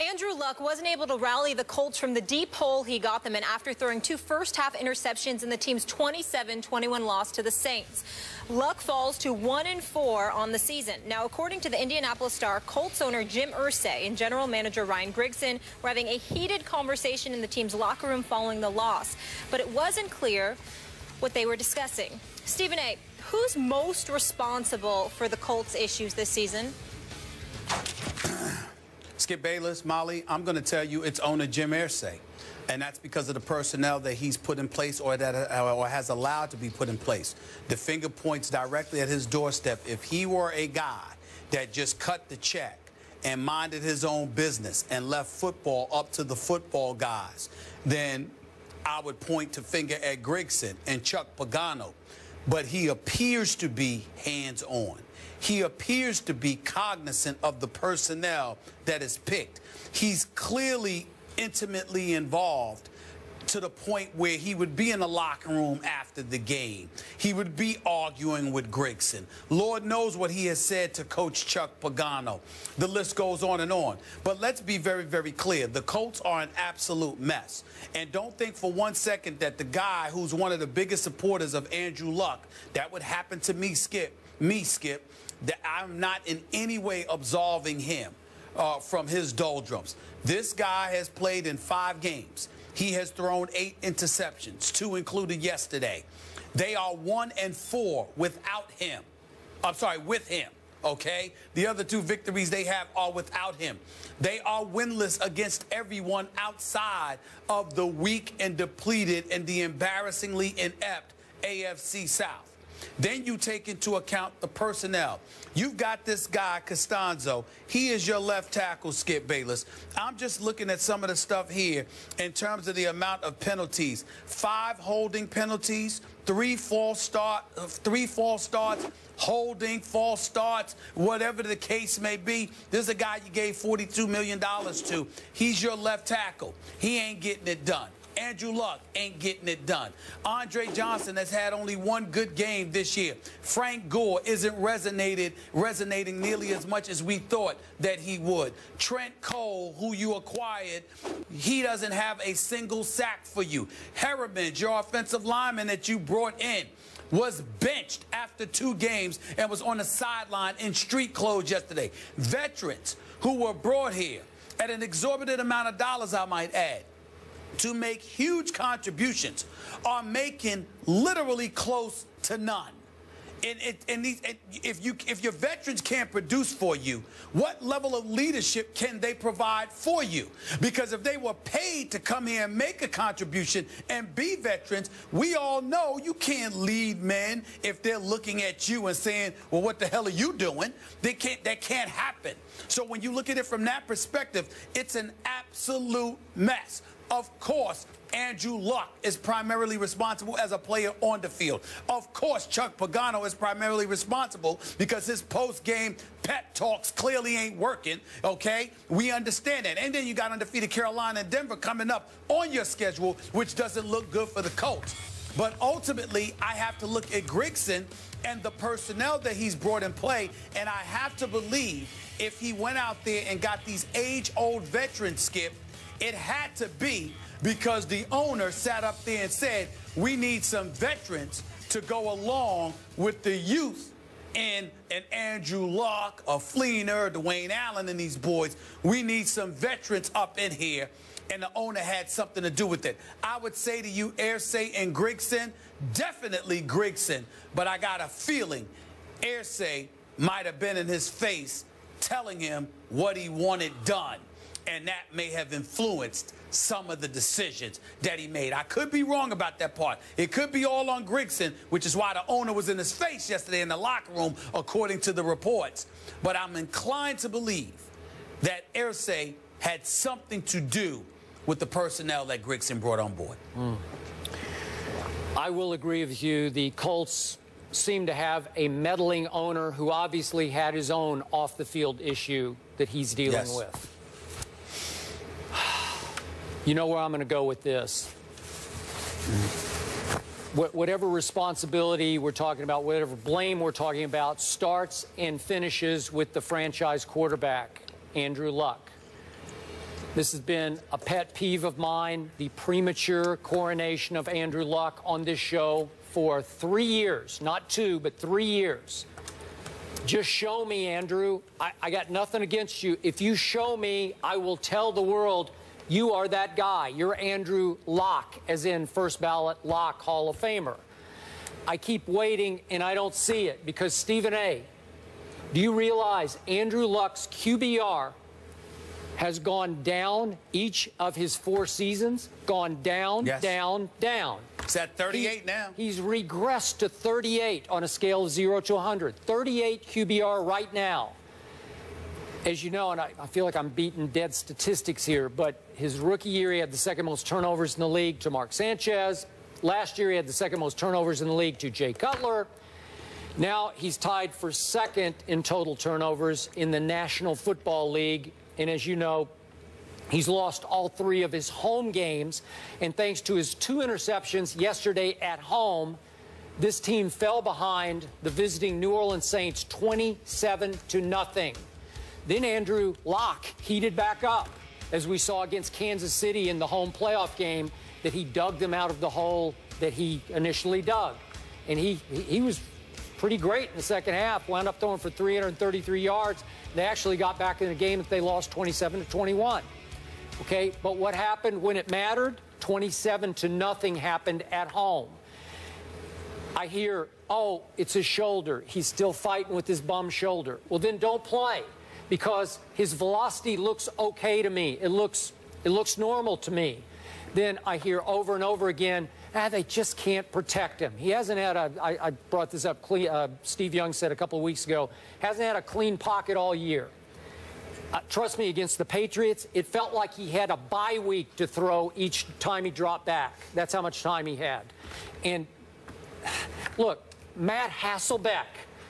Andrew Luck wasn't able to rally the Colts from the deep hole he got them in after throwing two first-half interceptions in the team's 27-21 loss to the Saints. Luck falls to 1-4 on the season. Now, according to the Indianapolis Star, Colts owner Jim Irsay and general manager Ryan Grigson were having a heated conversation in the team's locker room following the loss, but it wasn't clear what they were discussing. Stephen A., who's most responsible for the Colts' issues this season? Skip Bayless, Molly, I'm going to tell you it's owner Jim Irsay. And that's because of the personnel that he's put in place or has allowed to be put in place. The finger points directly at his doorstep. If he were a guy that just cut the check and minded his own business and left football up to the football guys, then I would point to finger at Grigson and Chuck Pagano. But he appears to be hands-on. He appears to be cognizant of the personnel that is picked. He's clearly intimately involved to the point where he would be in the locker room after the game. He would be arguing with Grigson. Lord knows what he has said to Coach Chuck Pagano. The list goes on and on. But let's be very, very clear. The Colts are an absolute mess. And don't think for one second that the guy who's one of the biggest supporters of Andrew Luck, that would happen to me, Skip, that I'm not in any way absolving him from his doldrums. This guy has played in 5 games. He has thrown 8 interceptions, 2 included yesterday. They are 1-4 without him. I'm sorry, with him, okay? The other 2 victories they have are without him. They are winless against everyone outside of the weak and depleted and the embarrassingly inept AFC South. Then you take into account the personnel. You've got this guy, Costanzo. He is your left tackle, Skip Bayless. I'm just looking at some of the stuff here in terms of the amount of penalties. 5 holding penalties, 3 false starts, holding, false starts, whatever the case may be. This is a guy you gave $42 million to. He's your left tackle. He ain't getting it done. Andrew Luck ain't getting it done. Andre Johnson has had only 1 good game this year. Frank Gore isn't resonating nearly as much as we thought that he would. Trent Cole, who you acquired, he doesn't have a single sack for you. Harriman, your offensive lineman that you brought in, was benched after 2 games and was on the sideline in street clothes yesterday. Veterans who were brought here at an exorbitant amount of dollars, I might add, to make huge contributions, are making literally close to none. If your veterans can't produce for you, what level of leadership can they provide for you? Because if they were paid to come here and make a contribution and be veterans, we all know you can't lead men if they're looking at you and saying, well, what the hell are you doing? That can't happen. So when you look at it from that perspective, it's an absolute mess. Of course, Andrew Luck is primarily responsible as a player on the field. Of course, Chuck Pagano is primarily responsible because his post-game pep talks clearly ain't working, okay? We understand that. And then you got undefeated Carolina and Denver coming up on your schedule, which doesn't look good for the Colts. But ultimately, I have to look at Grigson and the personnel that he's brought in play, and I have to believe if he went out there and got these age-old veterans, Skip, it had to be because the owner sat up there and said, we need some veterans to go along with the youth and Andrew Luck, a Fleener, Dwayne Allen, and these boys. We need some veterans up in here, and the owner had something to do with it. I would say to you, Irsay and Grigson, definitely Grigson, but I got a feeling Irsay might have been in his face telling him what he wanted done. And that may have influenced some of the decisions that he made. I could be wrong about that part. It could be all on Grigson, which is why the owner was in his face yesterday in the locker room, according to the reports. But I'm inclined to believe that Irsay had something to do with the personnel that Grigson brought on board. I will agree with you. The Colts seem to have a meddling owner who obviously had his own off-the-field issue that he's dealing with. You know where I'm going to go with this. Whatever responsibility we're talking about, whatever blame we're talking about, starts and finishes with the franchise quarterback, Andrew Luck. This has been a pet peeve of mine, the premature coronation of Andrew Luck on this show for 3 years, not 2, but 3 years. Just show me, Andrew. I got nothing against you. If you show me, I will tell the world you are that guy. You're Andrew Luck, as in first ballot Luck Hall of Famer. I keep waiting, and I don't see it because, Stephen A., do you realize Andrew Luck's QBR has gone down each of his 4 seasons? Gone down, yes. down, down. It's at 38 now. He's regressed to 38 on a scale of 0 to 100. 38 QBR right now. As you know, and I feel like I'm beating dead statistics here, but his rookie year, he had the second most turnovers in the league to Mark Sanchez. Last year, he had the second most turnovers in the league to Jay Cutler. Now he's tied for second in total turnovers in the National Football League. And as you know, he's lost all 3 of his home games. And thanks to his 2 interceptions yesterday at home, this team fell behind the visiting New Orleans Saints 27-0. Then Andrew Luck heated back up, as we saw against Kansas City in the home playoff game, that he dug them out of the hole that he initially dug. And he was pretty great in the second half, wound up throwing for 333 yards. They actually got back in the game that they lost 27-21. Okay, but what happened when it mattered? 27-0 happened at home. I hear, oh, it's his shoulder. He's still fighting with his bum shoulder. Well, then don't play, because his velocity looks okay to me. It looks normal to me. Then I hear over and over again, they just can't protect him. He hasn't had I brought this up, Steve Young said a couple of weeks ago, hasn't had a clean pocket all year. Trust me, against the Patriots, it felt like he had a bye week to throw each time he dropped back. That's how much time he had. And look, Matt Hasselbeck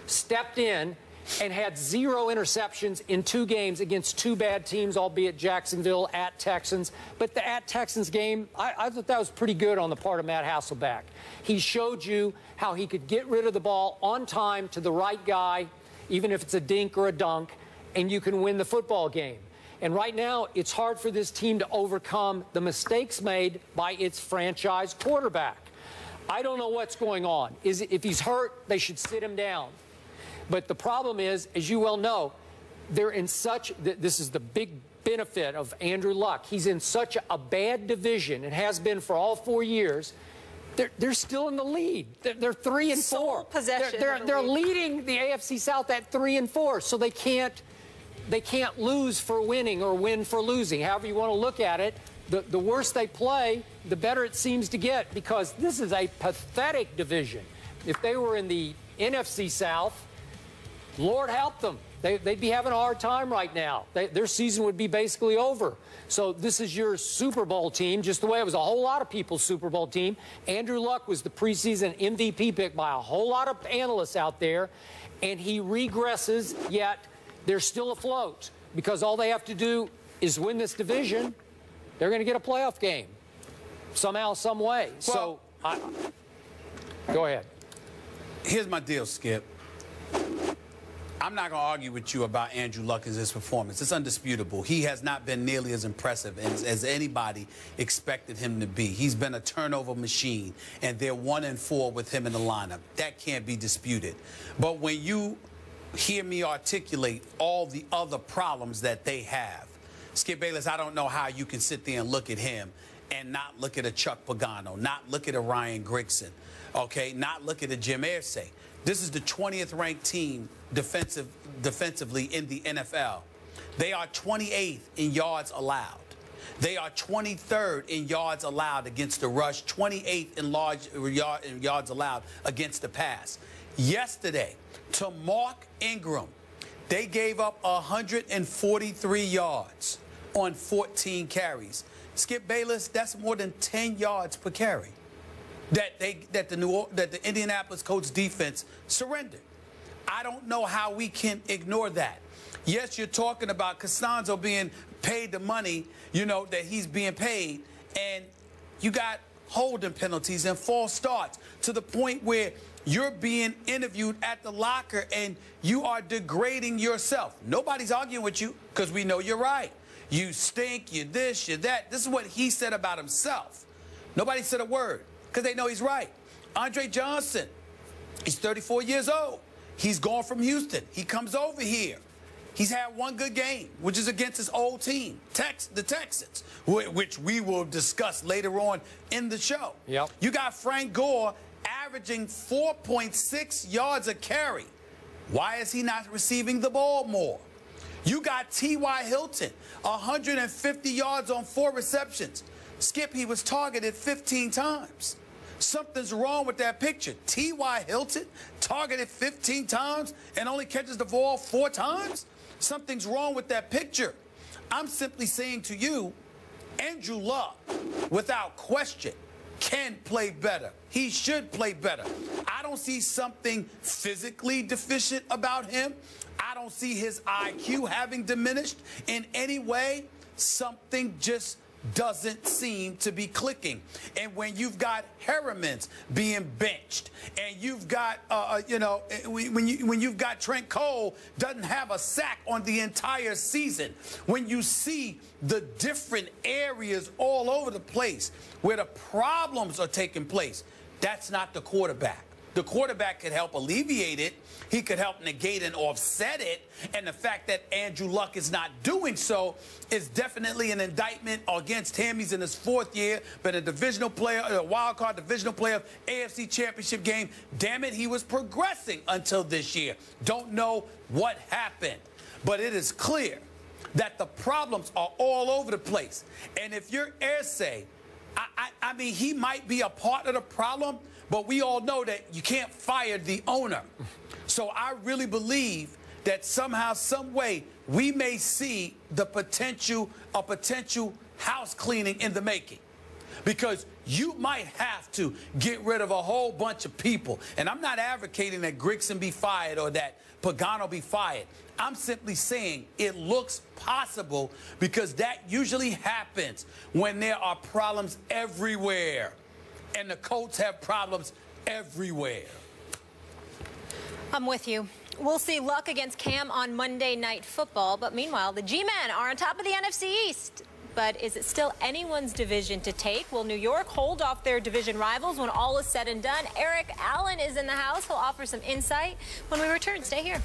stepped in and had 0 interceptions in 2 games against 2 bad teams, albeit Jacksonville at Texans. But the at Texans game, I thought that was pretty good on the part of Matt Hasselbeck. He showed you how he could get rid of the ball on time to the right guy, even if it's a dink or a dunk, and you can win the football game. And right now, it's hard for this team to overcome the mistakes made by its franchise quarterback. I don't know what's going on. If he's hurt, they should sit him down. But the problem is, as you well know, they're in such, this is the big benefit of Andrew Luck. He's in such a bad division, and has been for all 4 years. They're still in the lead. They're 3 and 4. Sole possession. They're leading the AFC South at 3 and 4, so they can't lose for winning or win for losing. However you want to look at it, the worse they play, the better it seems to get, because this is a pathetic division. If they were in the NFC South, Lord help them. They'd be having a hard time right now. Their season would be basically over. So this is your Super Bowl team, just the way it was a whole lot of people's Super Bowl team. Andrew Luck was the preseason MVP pick by a whole lot of analysts out there, and he regresses, yet they're still afloat, because all they have to do is win this division. They're going to get a playoff game somehow, some way. Well, so go ahead. Here's my deal, Skip. I'm not going to argue with you about Andrew Luck and his performance. It's undisputable. He has not been nearly as impressive as anybody expected him to be. He's been a turnover machine, and they're 1 and 4 with him in the lineup. That can't be disputed. But when you hear me articulate all the other problems that they have, Skip Bayless, I don't know how you can sit there and look at him and not look at a Chuck Pagano, not look at a Ryan Grigson, okay, not look at a Jim Irsay. This is the 20th ranked team defensively in the NFL. They are 28th in yards allowed. They are 23rd in yards allowed against the rush, 28th in yards allowed against the pass. Yesterday, to Mark Ingram, they gave up 143 yards on 14 carries. Skip Bayless, that's more than 10 yards per carry that the Indianapolis Colts defense surrendered. I don't know how we can ignore that. Yes, you're talking about Costanzo being paid the money, you know, that he's being paid, and you got holding penalties and false starts to the point where you're being interviewed at the locker and you are degrading yourself. Nobody's arguing with you, because we know you're right. You stink, you this, you that. This is what he said about himself. Nobody said a word because they know he's right. Andre Johnson, he's 34 years old. He's gone from Houston. He comes over here. He's had one good game, which is against his old team, the Texans, which we will discuss later on in the show. Yep. You got Frank Gore averaging 4.6 yards a carry. Why is he not receiving the ball more? You got T.Y. Hilton, 150 yards on 4 receptions. Skip, he was targeted 15 times. Something's wrong with that picture. T.Y. Hilton targeted 15 times and only catches the ball 4 times? Something's wrong with that picture. I'm simply saying to you, Andrew Luck, without question, can play better. He should play better. I don't see something physically deficient about him. I don't see his IQ having diminished in any way. Something just doesn't seem to be clicking. And when you've got Harriman's being benched, and you've got, when you've got Trent Cole doesn't have a sack on the entire season, when you see the different areas all over the place where the problems are taking place, that's not the quarterback. The quarterback could help alleviate it. He could help negate and offset it. And the fact that Andrew Luck is not doing so is definitely an indictment against him. He's in his 4th year, been a divisional player, a wild card divisional player, AFC Championship game. Damn it, he was progressing until this year. Don't know what happened. But it is clear that the problems are all over the place. And if you're Irsay, I mean, he might be a part of the problem, but we all know that you can't fire the owner. So I really believe that somehow, some way, we may see a potential house cleaning in the making. Because you might have to get rid of a whole bunch of people. And I'm not advocating that Grigson be fired or that Pagano be fired. I'm simply saying it looks possible because that usually happens when there are problems everywhere. And the Colts have problems everywhere. I'm with you. We'll see Luck against Cam on Monday Night Football. But meanwhile, the G-Men are on top of the NFC East. But is it still anyone's division to take? Will New York hold off their division rivals when all is said and done? Eric Allen is in the house. He'll offer some insight when we return. Stay here.